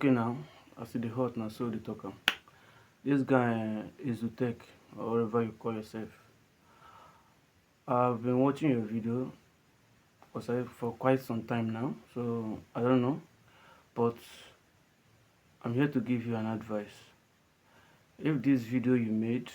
Okay now, I see the hot now, so the talker. This guy Izutech, or whatever you call yourself. I've been watching your video for quite some time now, so I don't know, but I'm here to give you an advice. If this video you made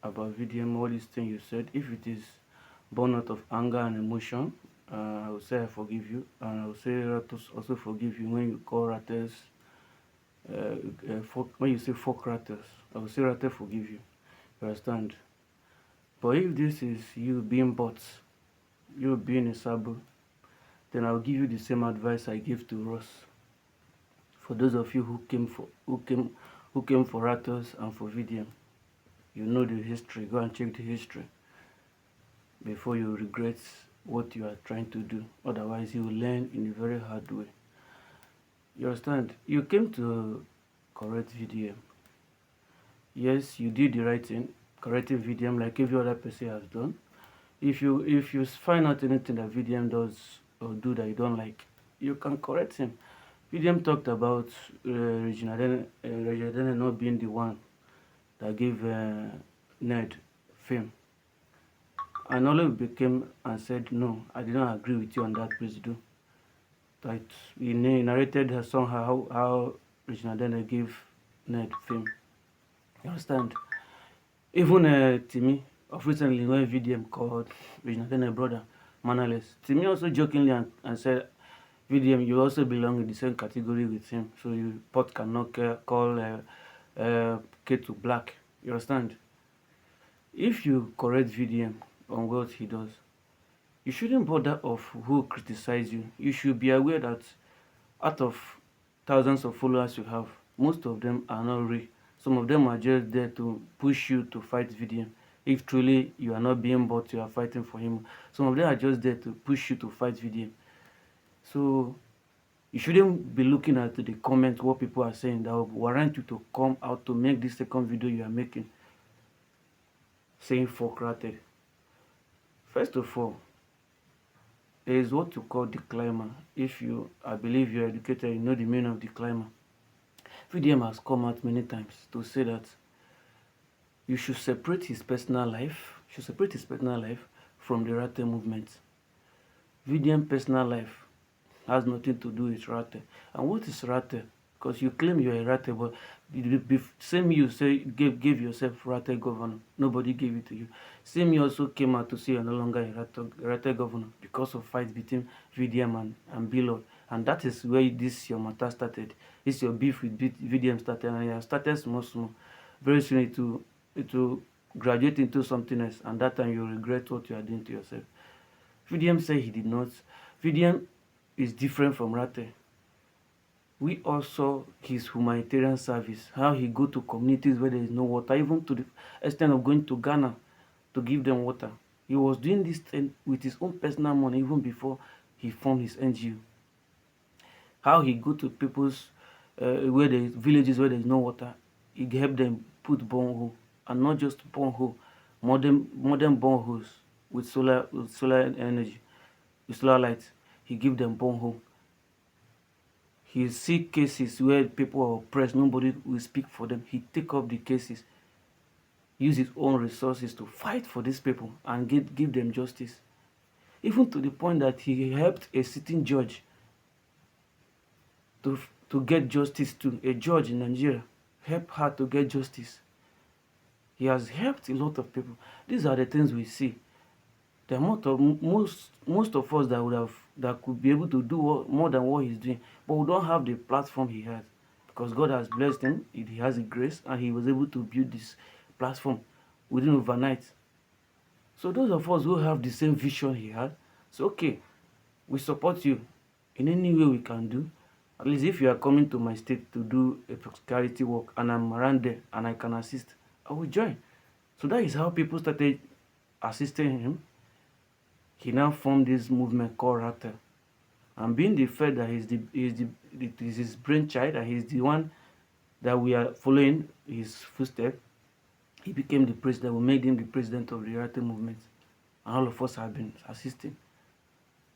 about VDM, all these things you said, if it is born out of anger and emotion, I will say I forgive you, and I will say Ratos also forgive you when you call Ratters, when you say fuck Ratters, I will say Ratters forgive you. You understand? But if this is you being bought, you being a sabo, then I'll give you the same advice I gave to Ross. For those of you who came for Rattles and for VDM, you know the history. Go and check the history before you regret what you are trying to do. Otherwise, you will learn in a very hard way. You understand? You came to correct VDM. Yes, you did the right thing, correcting VDM like every other person has done. If you find out anything that VDM does or do that you don't like, you can correct him. VDM talked about Regina Dene not being the one that gave Ned fame. And Olive became and said, no, I did not agree with you on that, please do. That he narrated her song how Regina Dene gave Ned fame. You understand? Even Timmy, of recently when VDM called Regina Dene brother, Manales, Timmy also jokingly and said, VDM, you also belong in the same category with him, so you pot cannot call K2 black. You understand? If you correct VDM on what he does, you shouldn't bother of who criticize you. You should be aware that out of thousands of followers you have, most of them are not real. Some of them are just there to push you to fight VDM. If truly you are not being bought, you are fighting for him. Some of them are just there to push you to fight VDM. So you shouldn't be looking at the comments, what people are saying that will warrant you to come out to make this second video you are making saying fuck Rate. First of all, there is what you call disclaimer. If you, I believe you're educated, you know the meaning of disclaimer. VDM has come out many times to say that you should separate his personal life, from the Rate movement. VDM personal life has nothing to do with Rate. And what is Rate? Because you claim you're a Rate, but the same you say gave yourself Rate governor. Nobody gave it to you. Same you also came out to say you're no longer a Rate governor because of fight between VDM and Bilo. And that is where your matter started. This your beef with VDM started, and it started small. Very soon it will graduate into something else, and that time you regret what you are doing to yourself. VDM said he did not. VDM is different from Rate. We also his humanitarian service, how he go to communities where there is no water, even to the extent of going to Ghana to give them water. He was doing this thing with his own personal money even before he formed his NGO. How he go to people's where there is villages where there is no water, he help them put borehole, and not just borehole, modern boreholes with solar energy, with solar lights. He give them borehole. He see cases where people are oppressed, nobody will speak for them. He take up the cases, use his own resources to fight for these people and give them justice. Even to the point that he helped a sitting judge to get justice too. A judge in Nigeria help her to get justice. He has helped a lot of people. These are the things we see. There are most of us that could be able to do more than what he's doing, but we don't have the platform he has, because God has blessed him. He has a grace, and he was able to build this platform within overnight. So those of us who have the same vision he had, so okay, we support you in any way we can do. At least if you are coming to my state to do a charity work and I'm around there and I can assist, I will join. So that is how people started assisting him. He now formed this movement called Rate. And being the fact that he's his brainchild and he's the one that we are following his footsteps, he became the president. We made him the president of the Rate movement. And all of us have been assisting.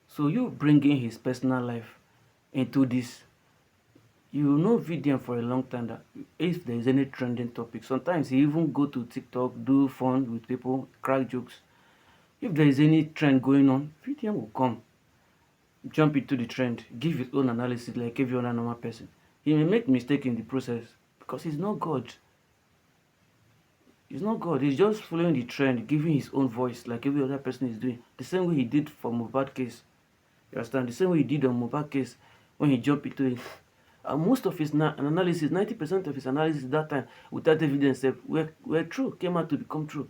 So you bringing his personal life into this, You know VDM for a long time that if there is any trending topic, sometimes he even go to TikTok, do fun with people, crack jokes. If there is any trend going on, VDM will come, jump into the trend, give his own analysis like every other normal person. He may make mistake in the process because he's not God. He's not God. He's just following the trend, giving his own voice like every other person is doing. The same way he did for Mohbad case. You understand? The same way he did on Mohbad case when he jumped into it. Most of his analysis, 90% of his analysis that time, without evidence, were true, came out to become true.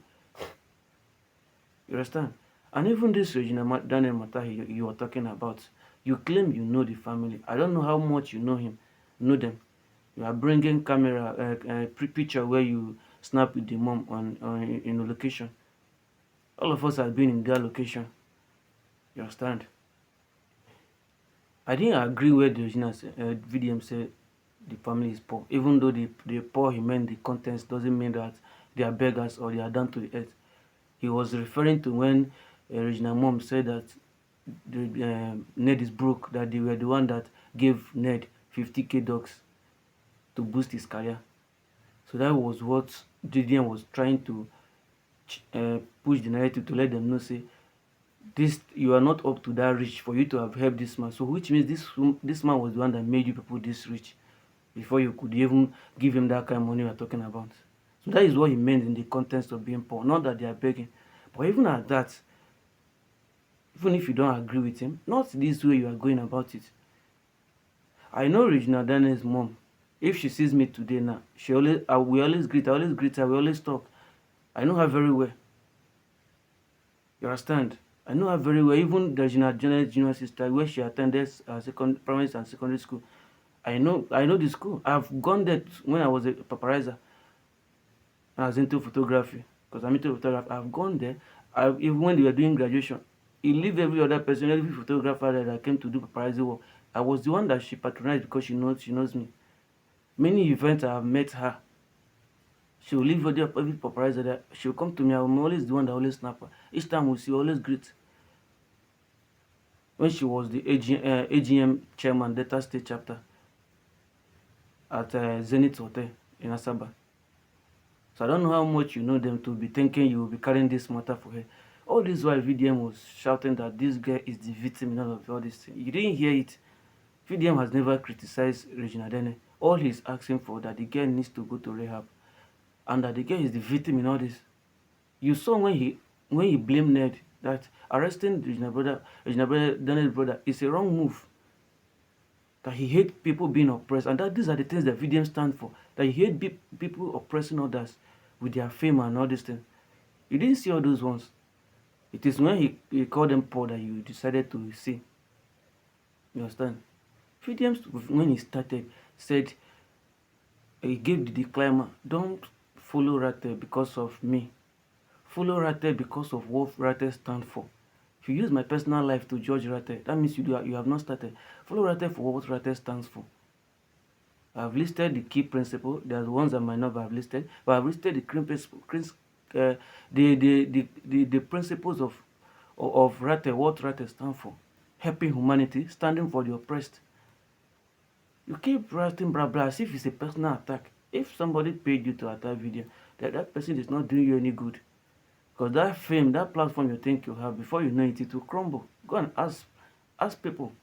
You understand? And even this Regina Daniel matter you were talking about, you claim you know the family. I don't know how much you know them. You are bringing camera, picture where you snap with the mom in a location. All of us have been in their location. You understand? I didn't agree where the original VDM said the family is poor. Even though the poor he meant the contents doesn't mean that they are beggars or they are down to the earth. He was referring to when Regina mom said that Ned is broke, that they were the one that gave Ned 50k dogs to boost his career. So that was what Gideon was trying to push the narrative to let them know, say, this you are not up to that rich for you to have helped this man. So which means this man was the one that made you people this rich before you could even give him that kind of money we are talking about. So that is what he meant in the context of being poor. Not that they are begging. But even at that, even if you don't agree with him, not this way you are going about it. I know Regina Daniel's mom. If she sees me today now, we always greet. I always greet her. We always talk. I know her very well. You understand? I know her very well. Even the Regina Daniel's junior sister, where she attended primary and secondary school. I know the school. I've gone there when I was a paparazzar. I was into photography because I'm into photography. I've gone there. Even when they were doing graduation, he leave every other person, every photographer that came to do paparazzi work. I was the one that she patronized because she knows me. Many events I have met her. She will leave every paparazzi there. She will come to me. I'm always the one that always snap her. Each time we see, always greet. When she was the AGM chairman, Delta State chapter at Zenith Hotel in Asaba. So I don't know how much you know them to be thinking you will be carrying this matter for her. All this while VDM was shouting that this girl is the victim in all this thing. You didn't hear it. VDM has never criticized Regina Dene. All he's asking for that the girl needs to go to rehab. And that the girl is the victim in all this. You saw when he blamed Ned that arresting Regina Dane's brother is a wrong move. That he hates people being oppressed. And that these are the things that VDM stand for. That he hates people oppressing others with their fame and all these things. You didn't see all those ones. It is when he called them poor that you decided to see. You understand? VDM, when he started, said, he gave the disclaimer, don't follow Rate because of me. Follow Rate because of what Rate stand for. If you use my personal life to judge Rate, that means you have not started. Follow Rate for what Rate stands for. I've listed the key principles. There's ones I might not have listed, but I've listed the principles of Rate, what Rate stands for. Helping humanity, standing for the oppressed. You keep writing blah blah as if it's a personal attack. If somebody paid you to attack video, that person is not doing you any good. Because that fame, that platform you think you have, before you know it, it will crumble. Go and ask people.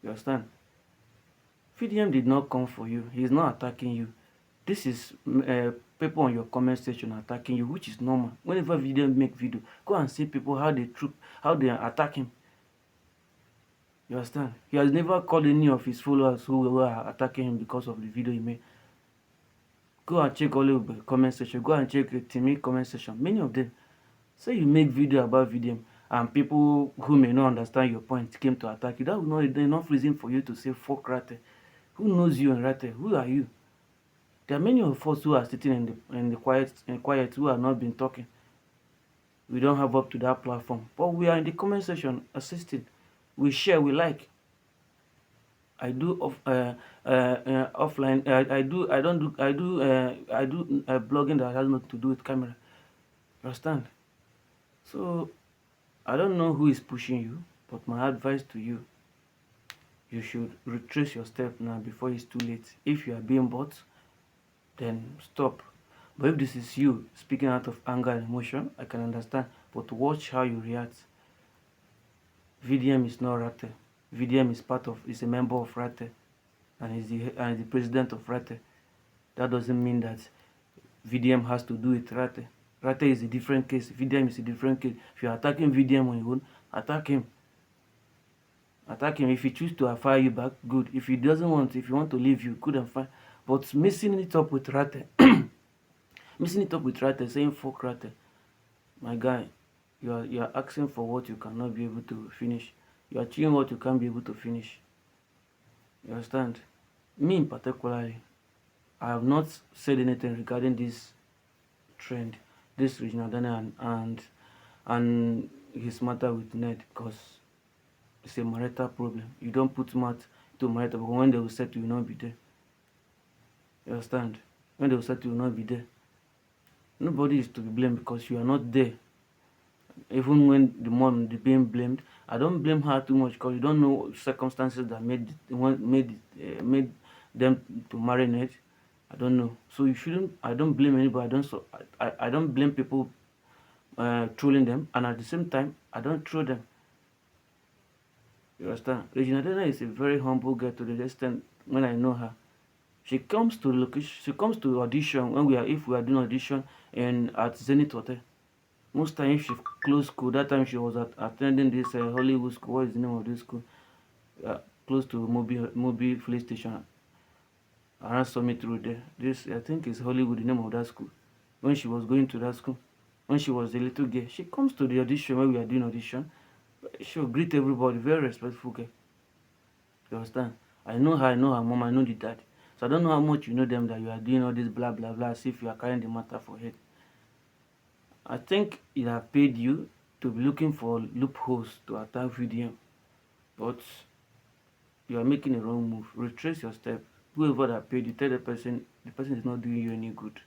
You understand? VDM did not come for you. He is not attacking you. This is people on your comment section attacking you, which is normal. Whenever VDM make video, go and see people how they attack him. You understand? He has never called any of his followers who were attacking him because of the video he made. Go and check all the comment section. Go and check the Timmy comment section. Many of them say you make video about VDM and people who may not understand your point came to attack you. That would not be enough reason for you to say fuck Rate. Who knows you and Rate? Who are you? There are many of us who are sitting in the quiet who have not been talking. We don't have up to that platform, but we are in the comment section assisting. We share, we like. I do offline. I do blogging that has nothing to do with camera. Understand? So I don't know who is pushing you, but my advice to you you should retrace your step now before it's too late. If you are being bought, then stop. But if this is you speaking out of anger and emotion, I can understand. But watch how you react. VDM is not Rate. VDM is a member of Rate, and is the president of Rate. That doesn't mean that VDM has to do it Rate. Rate is a different case. VDM is a different case. If you're attacking VDM on your own, attack him. Attack him. If he chooses to fire you back, good. If he doesn't want, if you want to leave you, good and fine. But mixing it up with Rate, saying fuck Rate, my guy, you are asking for what you cannot be able to finish. You are achieving what you can't be able to finish. You understand? Me in particularly, I have not said anything regarding this trend, this regional Daniel and his matter with Ned, because it's a marital problem. You don't put mouth to marital, but when they will settle, you will not be there. You understand? When they will settle, you will not be there. Nobody is to be blamed because you are not there. Even when the mom is being blamed, I don't blame her too much because you don't know circumstances that made them to marry Ned. I don't know. So you shouldn't. I don't blame anybody. I don't blame people trolling them, and at the same time, I don't troll them. You understand? Regina Dana is a very humble girl to the extent when I know her. She comes to location. She comes to audition when if we are doing audition at Zenith Hotel. Most times she closed school. That time she was attending this Hollywood school. What is the name of this school? Close to Mobi Police Station. Around Summit Road there. This I think is Hollywood, the name of that school. When she was going to that school, when she was a little girl, she comes to the audition when we are doing audition. She'll greet everybody, very respectful girl. You understand? I know her mom, I know the dad. So I don't know how much you know them that you are doing all this blah blah blah as if you are carrying the matter for head. I think it have paid you to be looking for loopholes to attack VDM, but you are making a wrong move. Retrace your step. Whoever that paid you, tell the person is not doing you any good.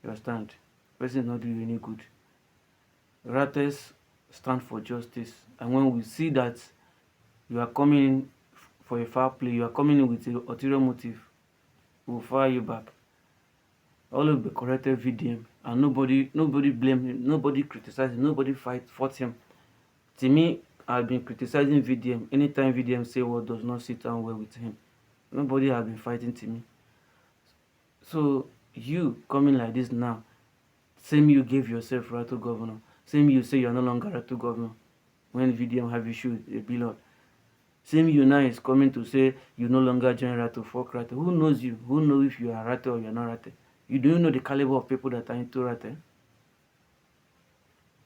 You understand? The person is not doing you any good. Rates stand for justice, and when we see that you are coming in for a foul play, you are coming in with an ulterior motive, we will fire you back. Always be corrected VDM, and nobody blame him, nobody criticize him, nobody fought him. To me, I've been criticizing VDM anytime VDM say what does not sit down well with him. Nobody has been fighting to me. So you coming like this now, same you gave yourself Rato governor, same you say you are no longer Rato governor when VDM have issued a bill. Same you now is coming to say you no longer join Rato, fuck Rato. Who knows you? Who knows if you are Rato or you are not Rato? You don't know the caliber of people that are into Rato.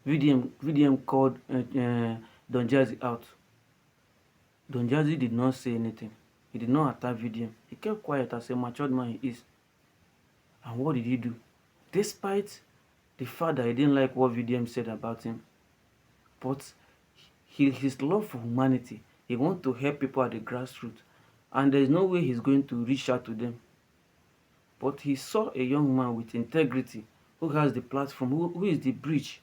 VDM called Don Jazzy out. Don Jazzy did not say anything. He did not attack VDM. He kept quiet as a matured man he is. And what did he do? Despite the fact that he didn't like what VDM said about him, but his love for humanity, he wants to help people at the grassroots, and there is no way he's going to reach out to them. But he saw a young man with integrity who has the platform, who is the bridge,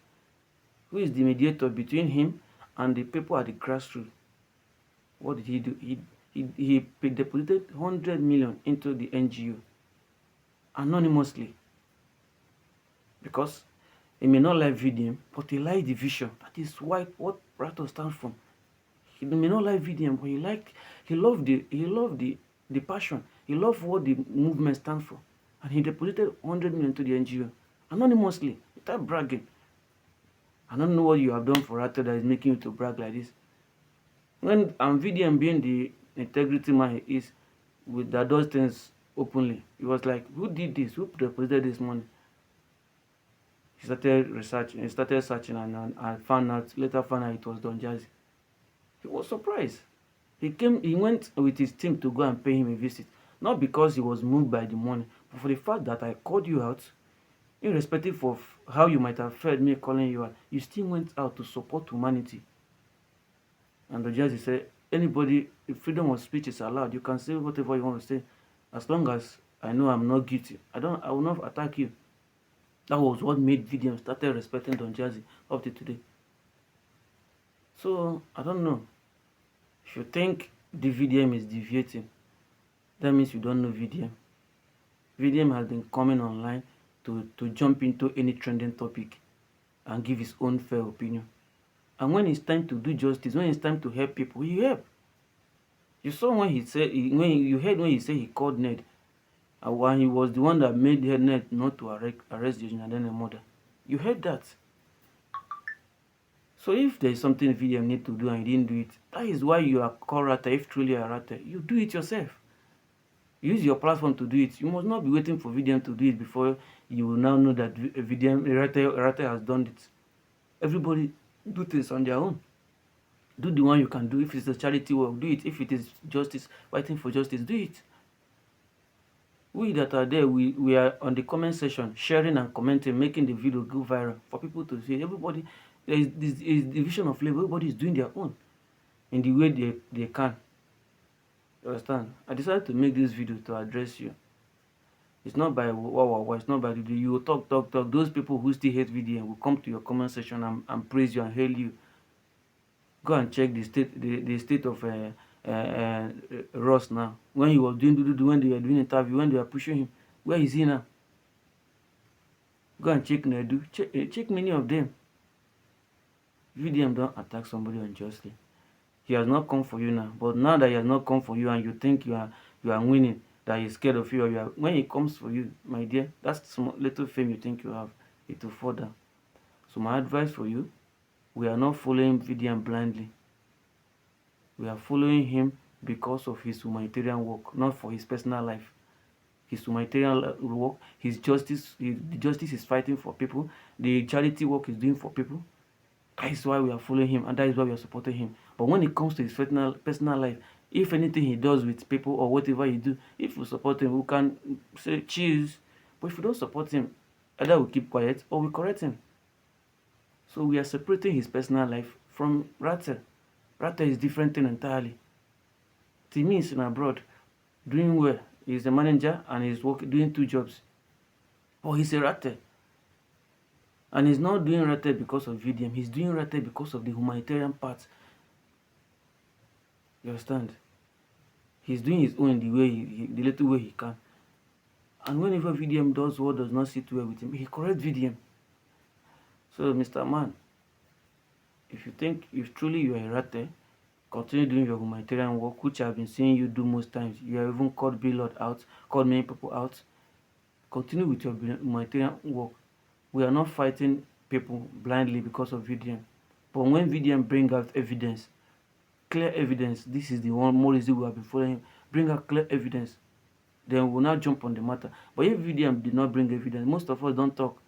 who is the mediator between him and the people at the grassroots. What did he do? He deposited 100 million into the NGO anonymously, because he may not like VDM, but he likes the vision. That is what Rato stands for. He may not like VDM, but he loved the passion. He loved what the movement stands for, and he deposited 100 million to the NGO anonymously without bragging. I don't know what you have done for Rato that is making you to brag like this. When VDM being the integrity man he is, that does things openly, he was like, who did this? Who deposited this money? He started researching. He started searching, and later found out it was Don Jazzy. He was surprised. He went with his team to go and pay him a visit, not because he was moved by the money, but for the fact that I called you out, irrespective of how you might have felt me calling you out, you still went out to support humanity. And Don Jazzy said, anybody, if freedom of speech is allowed, you can say whatever you want to say, as long as I know I'm not guilty. I will not attack you. That was what made VDM started respecting Don Jazzy up to today. So I don't know. If you think the VDM is deviating, that means you don't know VDM. VDM has been coming online to jump into any trending topic and give his own fair opinion. And when it's time to do justice, when it's time to help people, he help. You saw when he said, you heard when he said he called Ned, and when he was the one that made Ned not to arrest the Nigerian mother. You heard that. So if there is something VDM need to do and you didn't do it, that is why you are called Rata. If truly a Rata, you do it yourself. Use your platform to do it. You must not be waiting for VDM to do it before you will now know that VDM Rata has done it. Everybody do things on their own. Do the one you can do. If it's a charity work, do it. If it is justice, fighting for justice, do it. We that are there, we are on the comment section, sharing and commenting, making the video go viral for people to see. Everybody, there is this division of labor. Everybody is doing their own in the way they can. You understand? I decided to make this video to address you. It's not by wow, it's not by the you will talk. Those people who still hate video will come to your comment section and praise you and hail you. Go and check the state of Ross now. When he was doing when they were doing interview, when they were pushing him, where is he now? Go and check Nedu. Check many of them. VDM don't attack somebody unjustly. He has not come for you now. But now that he has not come for you and you think you are winning, that he's scared of you, or when he comes for you, my dear, that's small, little fame you think you have, it will fall down. So my advice for you, we are not following VDM blindly. We are following him because of his humanitarian work, not for his personal life. His humanitarian work, his justice, the justice is fighting for people, the charity work is doing for people. That is why we are following him, and that is why we are supporting him. But when it comes to his personal life, if anything he does with people or whatever he do, if we support him, we can say cheers. But if we don't support him, either we keep quiet or we correct him. So we are separating his personal life from Rata. Rata is different thing entirely. Timmy is in abroad, doing well. He's a manager and he's doing 2 jobs. But he's a Rata. And he's not doing Rata because of VDM. He's doing Rata because of the humanitarian part. You understand? He's doing his own the little way he can. And whenever VDM does what does not sit well with him, he corrects VDM. So, Mr. Man, if truly you are a Rata, continue doing your humanitarian work, which I've been seeing you do most times. You have even called Billboard out, called many people out. Continue with your humanitarian work. We are not fighting people blindly because of VDM. But when VDM bring out evidence, clear evidence, this is the one more reason we have been following him. Bring out clear evidence. Then we will not jump on the matter. But if VDM did not bring evidence, most of us don't talk.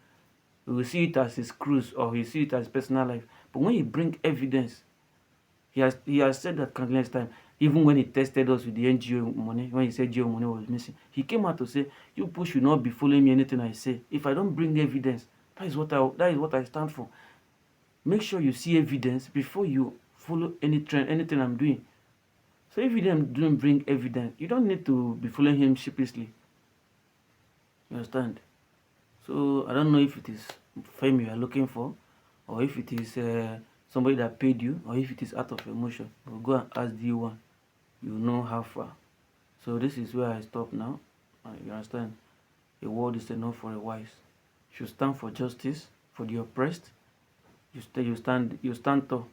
We will see it as his cruise or we see it as personal life. But when he bring evidence, he has said that countless times. Even when he tested us with the NGO money, when he said GO money was missing, he came out to say, "You people should not be following me anything I say. If I don't bring evidence, that is what I stand for. Make sure you see evidence before you follow any trend, anything I'm doing." So if you don't bring evidence, you don't need to be following him sheepishly. You understand? So I don't know if it is fame you are looking for, or if it is somebody that paid you, or if it is out of emotion. But go and ask D1. You know how far. So this is where I stop now. You understand? A word is enough for a wise. You stand for justice, for the oppressed. You stand tall.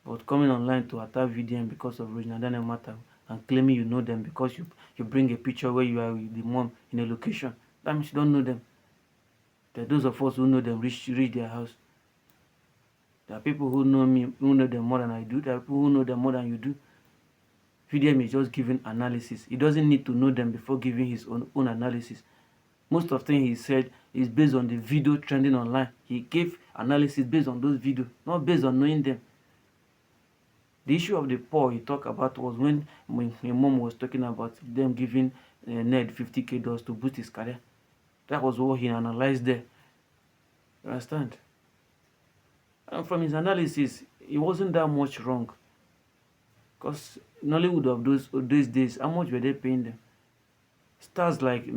But coming online to attack VDM because of regional doesn't matter, and claiming you know them because you bring a picture where you are with the mom in a location, that means you don't know them. There are those of us who know them reach their house. There are people who know me, who know them more than I do. There are people who know them more than you do. VDM is just giving analysis. He doesn't need to know them before giving his own analysis. Most of the things he said is based on the video trending online. He gave analysis based on those videos, not based on knowing them. The issue of the poor he talked about was when my mom was talking about them giving Ned $50,000 to boost his career. That was what he analyzed there. You understand? And from his analysis, it wasn't that much wrong. Because Nollywood of those days, how much were they paying them? Stars like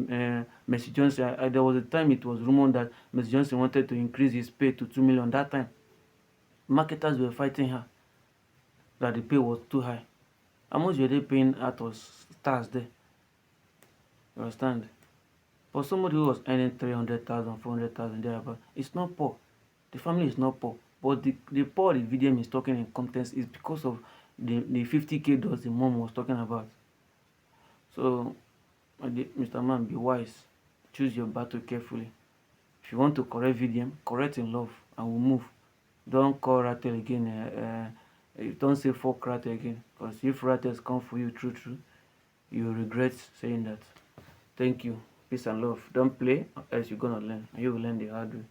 Mercy Johnson, there was a time it was rumored that Mercy Johnson wanted to increase his pay to $2 million. That time, marketers were fighting her that the pay was too high. How much were they paying actors, stars there? You understand? For somebody who was earning 300,000, 400,000 thereabout, it's not poor. The family is not poor. But the poor the VDM is talking in context is because of the 50k dollars the mom was talking about. So, Mr. Man, be wise. Choose your battle carefully. If you want to correct VDM, correct in love and we'll move. Don't call Rattle again. Don't say fuck Rattle again. Because if Rattles come for you, true, you will regret saying that. Thank you. Peace and love. Don't play, else you're gonna learn. And you will learn the hard way.